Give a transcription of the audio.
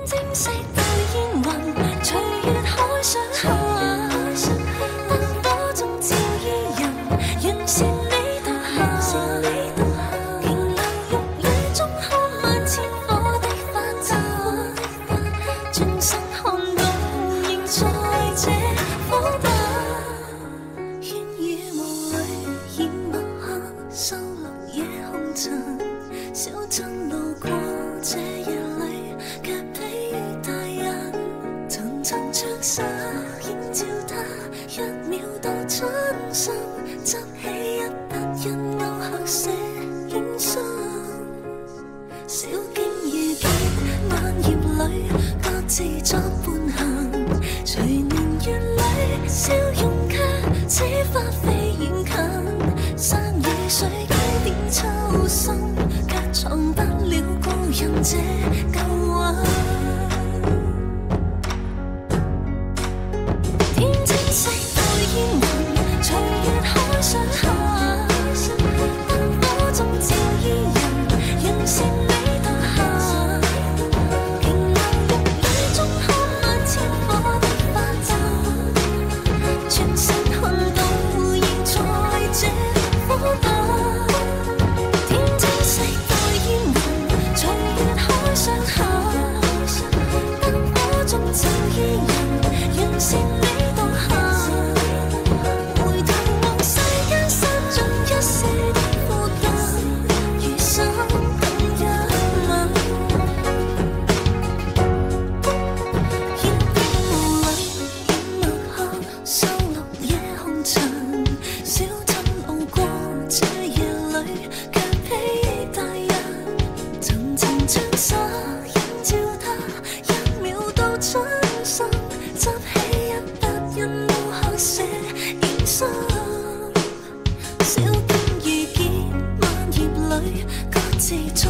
晶色到煙雲，隨月海上下，燈火中照依人，人是你獨下。瓊樓玉宇中看萬千火的花綻，轉身看到仍在這火把。煙雨霧裏掩墨客，收錄夜紅塵。小鎮路過這夜裏，卻疲於大人。層層着紗映照他，一秒到春心。執起一筆印勾刻寫影相。小徑遇見萬葉裏，各自作伴行。隨年月裏，笑容卻似花飛遠近。山與水經典秋深，卻藏不了高人這舊韻。天青色到煙雲，隨月海上下，燈火中照依人，人是你獨下。瓊樓玉宇中看萬千火的花綻，轉身看到仍在這火把。天青色到煙雲，隨月海上下，燈火中照依人，人是你獨下。回頭望世間失盡一些的負擔，餘生等一吻。煙雨霧裏掩墨客，收錄夜紅塵。小鎮路過這夜裏，卻疲於大人。層層窗紗映照他，一秒到春心。執起一筆印勾刻寫影相。小徑遇見萬葉裏，各自作